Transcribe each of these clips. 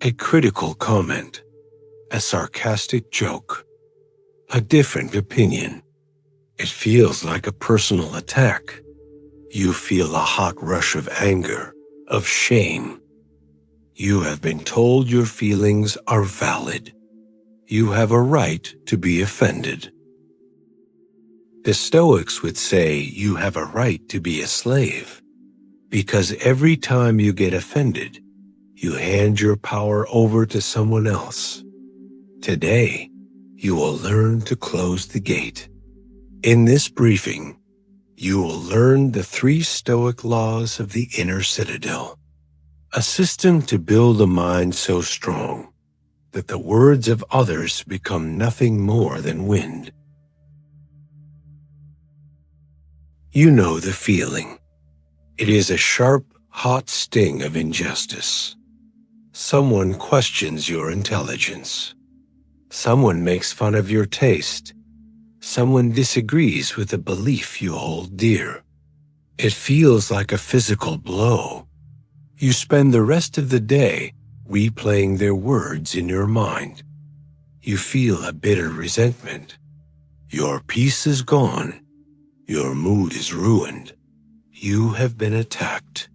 a critical comment, a sarcastic joke, a different opinion. It feels like a personal attack. You feel a hot rush of anger, of shame. You have been told your feelings are valid. You have a right to be offended. The Stoics would say you have a right to be a slave, because every time you get offended, you hand your power over to someone else. Today, you will learn to close the gate. In this briefing, you will learn the 3 Stoic laws of the Inner Citadel, a system to build a mind so strong that the words of others become nothing more than wind. You know the feeling. It is a sharp, hot sting of injustice. Someone questions your intelligence. Someone makes fun of your taste. Someone disagrees with a belief you hold dear. It feels like a physical blow. You spend the rest of the day replaying their words in your mind. You feel a bitter resentment. Your peace is gone. Your mood is ruined. You have been attacked.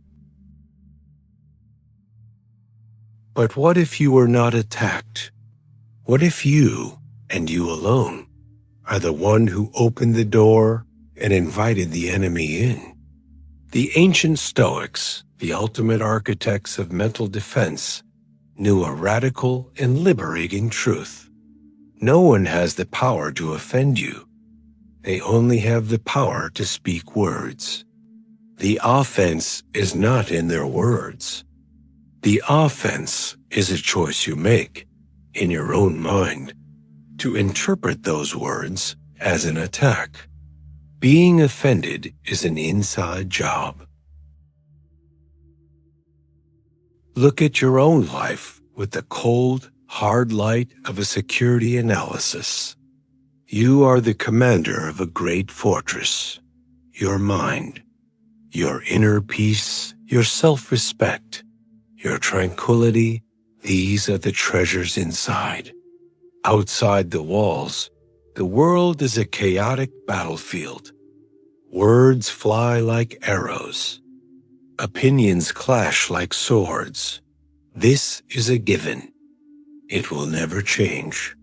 But what if you were not attacked? What if you, and you alone, are the one who opened the door and invited the enemy in? The ancient Stoics, the ultimate architects of mental defense, knew a radical and liberating truth. No one has the power to offend you. They only have the power to speak words. The offense is not in their words. The offense is a choice you make, in your own mind, to interpret those words as an attack. Being offended is an inside job. Look at your own life with the cold, hard light of a security analysis. You are the commander of a great fortress. Your mind, your inner peace, your self-respect, your tranquility, these are the treasures inside. Outside the walls, the world is a chaotic battlefield. Words fly like arrows. Opinions clash like swords. This is a given. It will never change.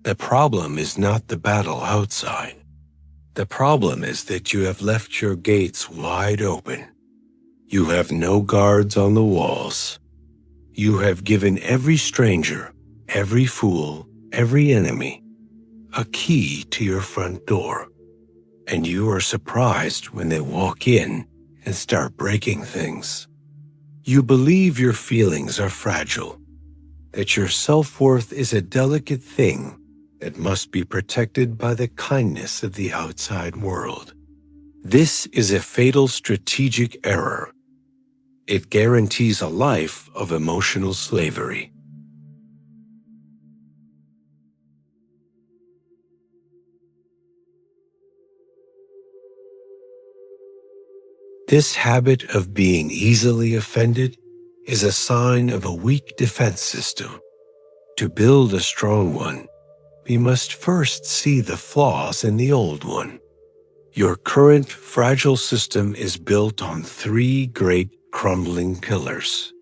The problem is not the battle outside. The problem is that you have left your gates wide open. You have no guards on the walls. You have given every stranger, every fool, every enemy, a key to your front door. And you are surprised when they walk in and start breaking things. You believe your feelings are fragile, that your self-worth is a delicate thing that must be protected by the kindness of the outside world. This is a fatal strategic error. It guarantees a life of emotional slavery. This habit of being easily offended is a sign of a weak defense system. To build a strong one, we must first see the flaws in the old one. Your current fragile system is built on 3 great crumbling pillars.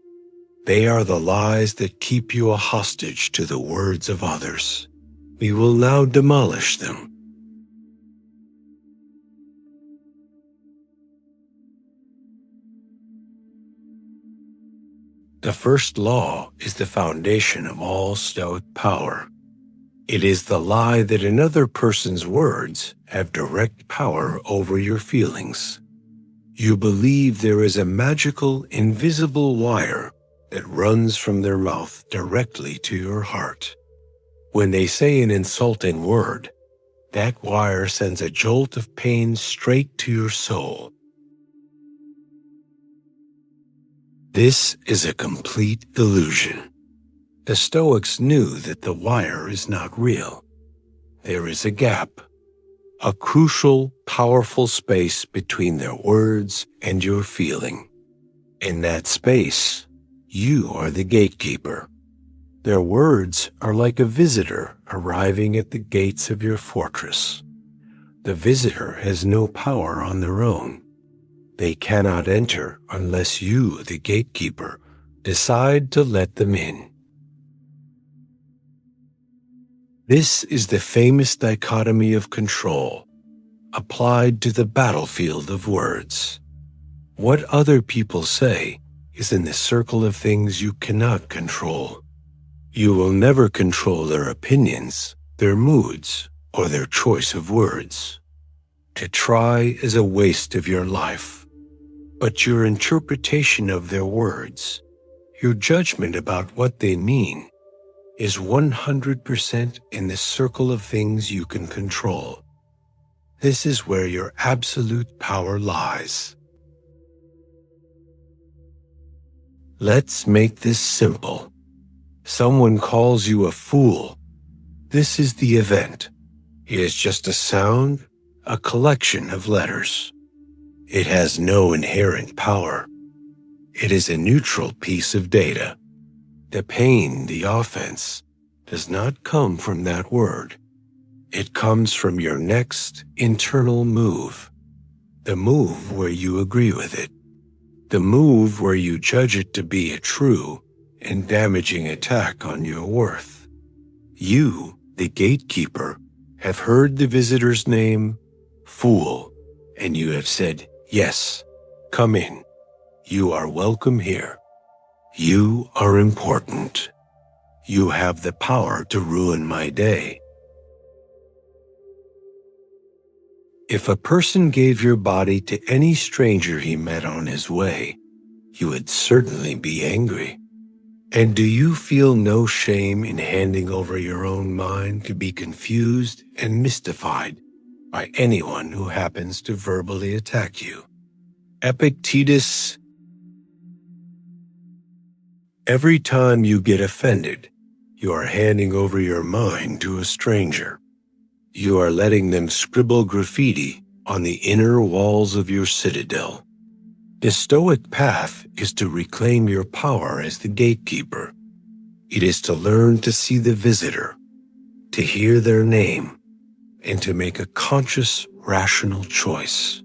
They are the lies that keep you a hostage to the words of others. We will now demolish them. The first law is the foundation of all Stoic power. It is the lie that another person's words have direct power over your feelings. You believe there is a magical, invisible wire that runs from their mouth directly to your heart. When they say an insulting word, that wire sends a jolt of pain straight to your soul. This is a complete illusion. The Stoics knew that the wire is not real. There is a gap, a crucial, powerful space between their words and your feeling. In that space, you are the gatekeeper. Their words are like a visitor arriving at the gates of your fortress. The visitor has no power on their own. They cannot enter unless you, the gatekeeper, decide to let them in. This is the famous dichotomy of control, applied to the battlefield of words. What other people say is in the circle of things you cannot control. You will never control their opinions, their moods, or their choice of words. To try is a waste of your life. But your interpretation of their words, your judgment about what they mean, is 100% in the circle of things you can control. This is where your absolute power lies. Let's make this simple. Someone calls you a fool. This is the event. It is just a sound, a collection of letters. It has no inherent power. It is a neutral piece of data. The pain, the offense, does not come from that word. It comes from your next internal move. The move where you agree with it. The move where you judge it to be a true and damaging attack on your worth. You, the gatekeeper, have heard the visitor's name, fool, and you have said, yes, come in. You are welcome here. You are important. You have the power to ruin my day. If a person gave your body to any stranger he met on his way, you would certainly be angry. And do you feel no shame in handing over your own mind to be confused and mystified by anyone who happens to verbally attack you? Epictetus. Every time you get offended, you are handing over your mind to a stranger. You are letting them scribble graffiti on the inner walls of your citadel. The Stoic path is to reclaim your power as the gatekeeper. It is to learn to see the visitor, to hear their name, and to make a conscious, rational choice.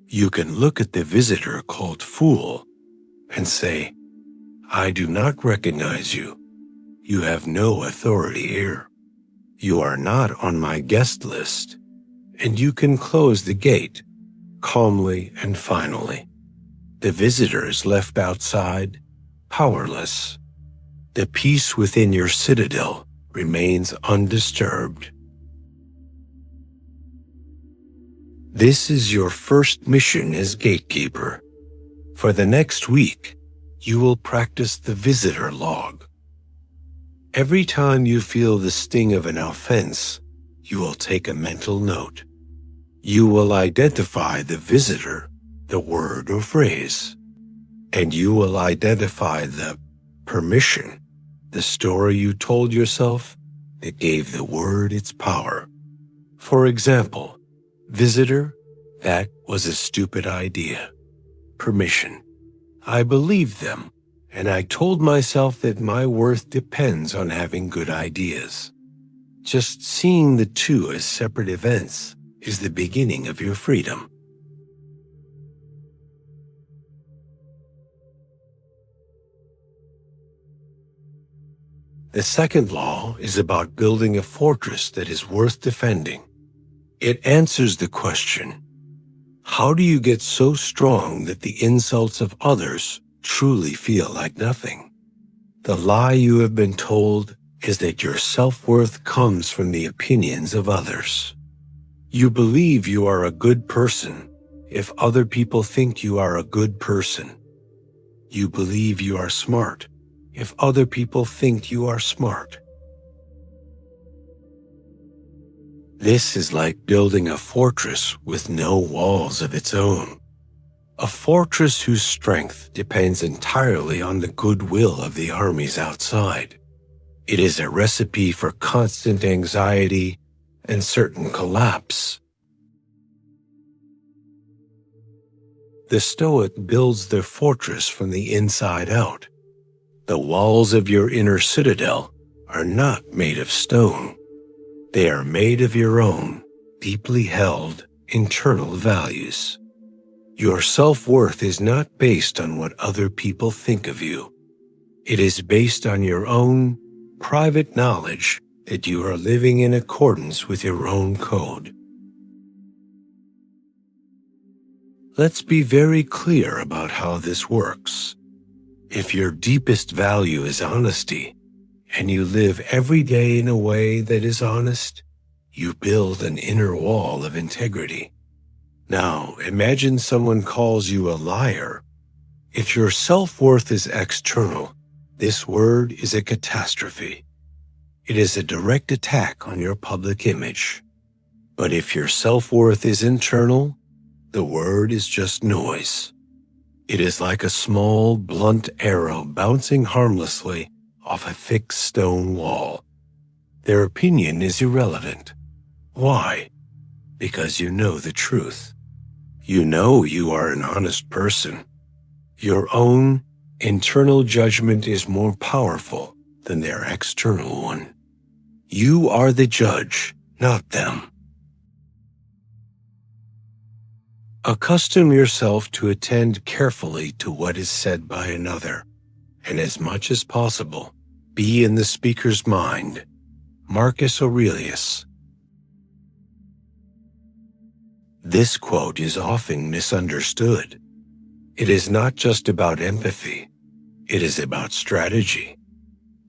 You can look at the visitor called fool and say, I do not recognize you. You have no authority here. You are not on my guest list, and you can close the gate calmly and finally. The visitor is left outside, powerless. The peace within your citadel remains undisturbed. This is your first mission as gatekeeper. For the next week, you will practice the visitor log. Every time you feel the sting of an offense, you will take a mental note. You will identify the visitor, the word or phrase, and you will identify the permission, the story you told yourself that gave the word its power. For example, visitor, that was a stupid idea. Permission, I believed them, and I told myself that my worth depends on having good ideas. Just seeing the two as separate events is the beginning of your freedom. The second law is about building a fortress that is worth defending. It answers the question, how do you get so strong that the insults of others truly feel like nothing? The lie you have been told is that your self-worth comes from the opinions of others. You believe you are a good person if other people think you are a good person. You believe you are smart if other people think you are smart. This is like building a fortress with no walls of its own. A fortress whose strength depends entirely on the goodwill of the armies outside. It is a recipe for constant anxiety and certain collapse. The Stoic builds their fortress from the inside out. The walls of your inner citadel are not made of stone. They are made of your own, deeply held, internal values. Your self-worth is not based on what other people think of you. It is based on your own private knowledge that you are living in accordance with your own code. Let's be very clear about how this works. If your deepest value is honesty, and you live every day in a way that is honest, you build an inner wall of integrity. Now, imagine someone calls you a liar. If your self-worth is external, this word is a catastrophe. It is a direct attack on your public image. But if your self-worth is internal, the word is just noise. It is like a small, blunt arrow bouncing harmlessly off a thick stone wall. Their opinion is irrelevant. Why? Because you know the truth. You know you are an honest person. Your own internal judgment is more powerful than their external one. You are the judge, not them. Accustom yourself to attend carefully to what is said by another, and as much as possible, be in the speaker's mind. Marcus Aurelius. This quote is often misunderstood. It is not just about empathy. It is about strategy.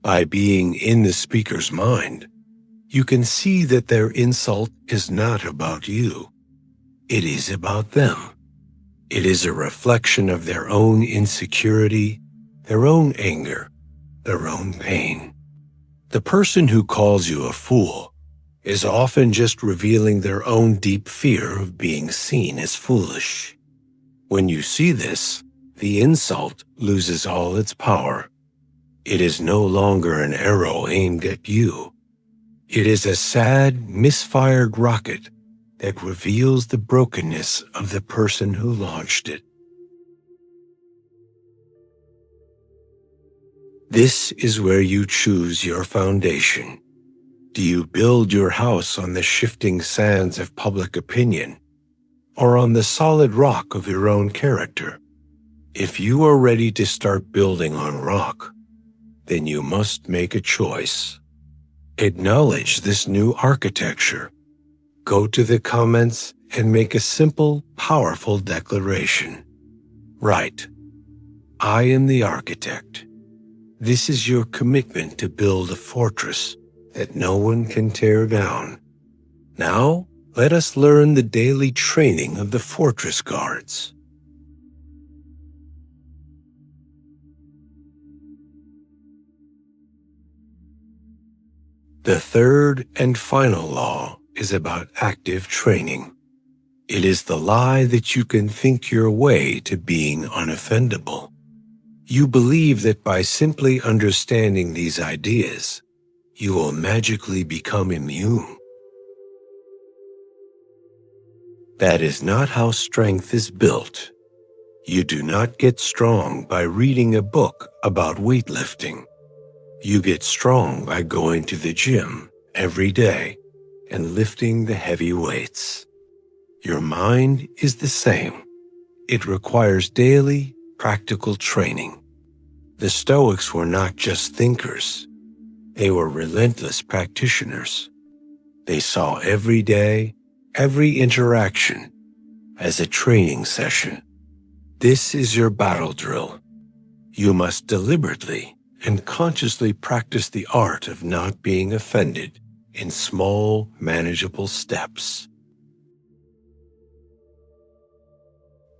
By being in the speaker's mind, you can see that their insult is not about you. It is about them. It is a reflection of their own insecurity, their own anger, their own pain. The person who calls you a fool is often just revealing their own deep fear of being seen as foolish. When you see this, the insult loses all its power. It is no longer an arrow aimed at you. It is a sad, misfired rocket that reveals the brokenness of the person who launched it. This is where you choose your foundation. Do you build your house on the shifting sands of public opinion, or on the solid rock of your own character? If you are ready to start building on rock, then you must make a choice. Acknowledge this new architecture. Go to the comments and make a simple, powerful declaration. Write, I am the architect. This is your commitment to build a fortress that no one can tear down. Now, let us learn the daily training of the fortress guards. The third and final law is about active training. It is the lie that you can think your way to being unoffendable. You believe that by simply understanding these ideas, you will magically become immune. That is not how strength is built. You do not get strong by reading a book about weightlifting. You get strong by going to the gym every day and lifting the heavy weights. Your mind is the same. It requires daily, practical training. The Stoics were not just thinkers. They were relentless practitioners. They saw every day, every interaction, as a training session. This is your battle drill. You must deliberately and consciously practice the art of not being offended in small, manageable steps.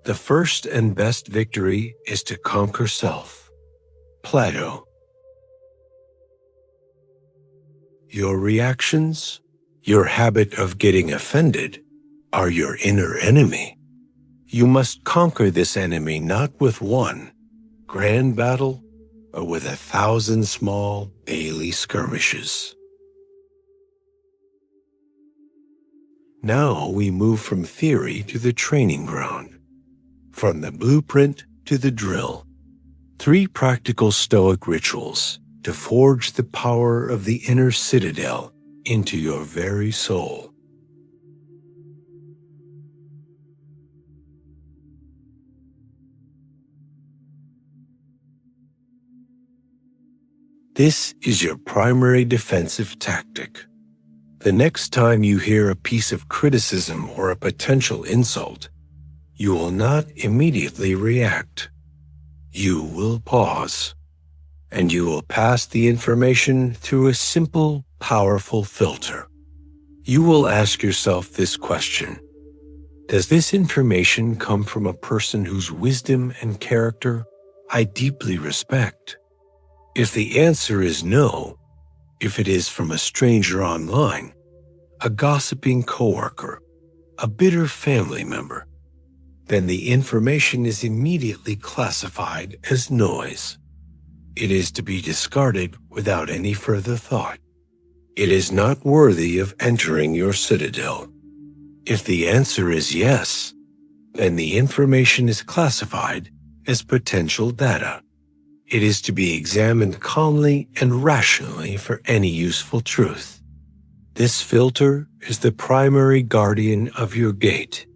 The first and best victory is to conquer self. Plato. Your reactions, your habit of getting offended, are your inner enemy. You must conquer this enemy not with one grand battle, but with 1,000 small daily skirmishes. Now we move from theory to the training ground. From the blueprint to the drill. 3 practical Stoic rituals to forge the power of the inner citadel into your very soul. This is your primary defensive tactic. The next time you hear a piece of criticism or a potential insult, you will not immediately react. You will pause, and you will pass the information through a simple, powerful filter. You will ask yourself this question: does this information come from a person whose wisdom and character I deeply respect? If the answer is no, if it is from a stranger online, a gossiping coworker, a bitter family member, then the information is immediately classified as noise. It is to be discarded without any further thought. It is not worthy of entering your citadel. If the answer is yes, then the information is classified as potential data. It is to be examined calmly and rationally for any useful truth. This filter is the primary guardian of your gate.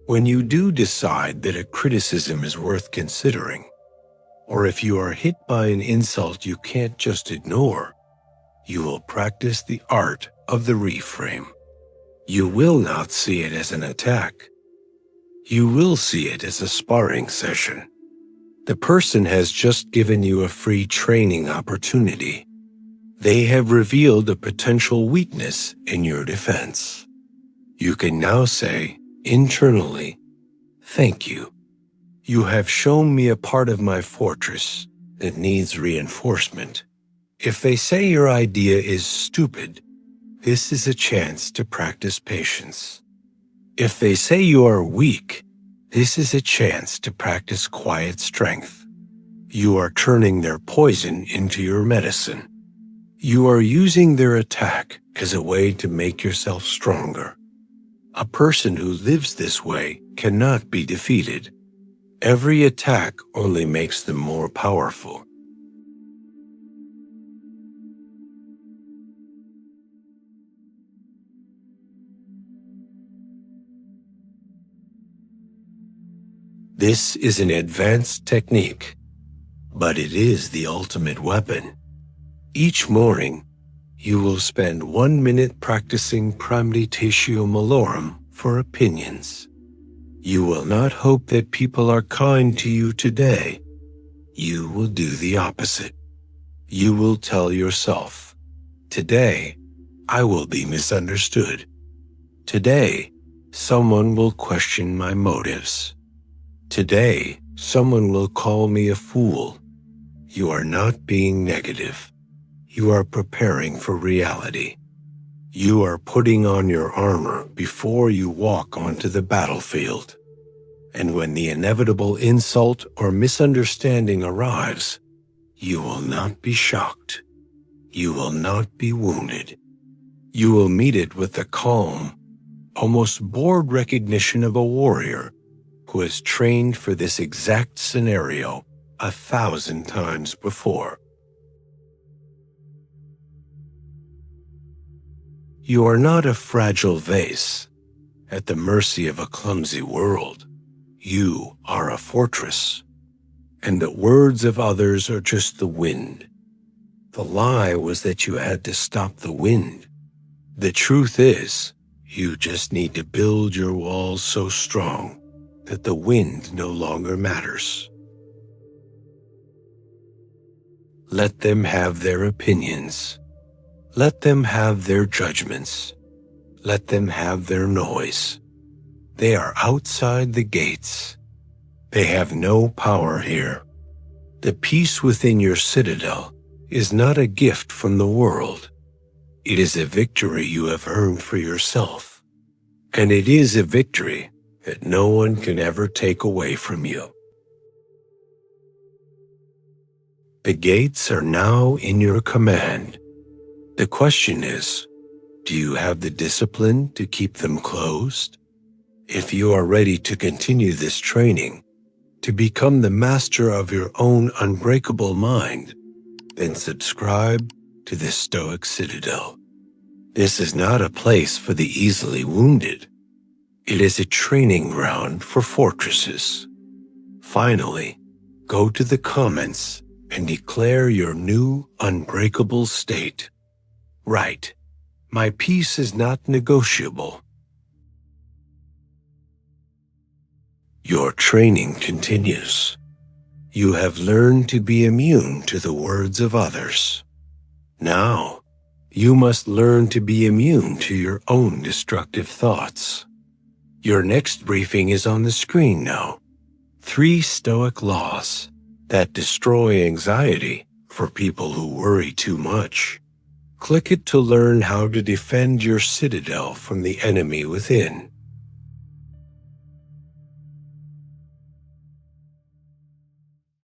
When you do decide that a criticism is worth considering, or if you are hit by an insult you can't just ignore, you will practice the art of the reframe. You will not see it as an attack. You will see it as a sparring session. The person has just given you a free training opportunity. They have revealed a potential weakness in your defense. You can now say, internally, "Thank you. You have shown me a part of my fortress that needs reinforcement." If they say your idea is stupid, this is a chance to practice patience. If they say you are weak, this is a chance to practice quiet strength. You are turning their poison into your medicine. You are using their attack as a way to make yourself stronger. A person who lives this way cannot be defeated. Every attack only makes them more powerful. This is an advanced technique, but it is the ultimate weapon. Each morning, you will spend 1 minute practicing premeditatio malorum for opinions. You will not hope that people are kind to you today. You will do the opposite. You will tell yourself, "Today, I will be misunderstood. Today, someone will question my motives. Today, someone will call me a fool." You are not being negative. You are preparing for reality. You are putting on your armor before you walk onto the battlefield. And when the inevitable insult or misunderstanding arrives, you will not be shocked. You will not be wounded. You will meet it with the calm, almost bored recognition of a warrior who has trained for this exact scenario 1,000 times before. You are not a fragile vase at the mercy of a clumsy world. You are a fortress, and the words of others are just the wind. The lie was that you had to stop the wind. The truth is, you just need to build your walls so strong that the wind no longer matters. Let them have their opinions. Let them have their judgments. Let them have their noise. They are outside the gates. They have no power here. The peace within your citadel is not a gift from the world. It is a victory you have earned for yourself. And it is a victory that no one can ever take away from you. The gates are now in your command. The question is, do you have the discipline to keep them closed? If you are ready to continue this training, to become the master of your own unbreakable mind, then subscribe to the Stoic Citadel. This is not a place for the easily wounded. It is a training ground for fortresses. Finally, go to the comments and declare your new unbreakable state. Write, "My peace is not negotiable." Your training continues. You have learned to be immune to the words of others. Now, you must learn to be immune to your own destructive thoughts. Your next briefing is on the screen now. 3 Stoic laws that destroy anxiety for people who worry too much. Click it to learn how to defend your citadel from the enemy within.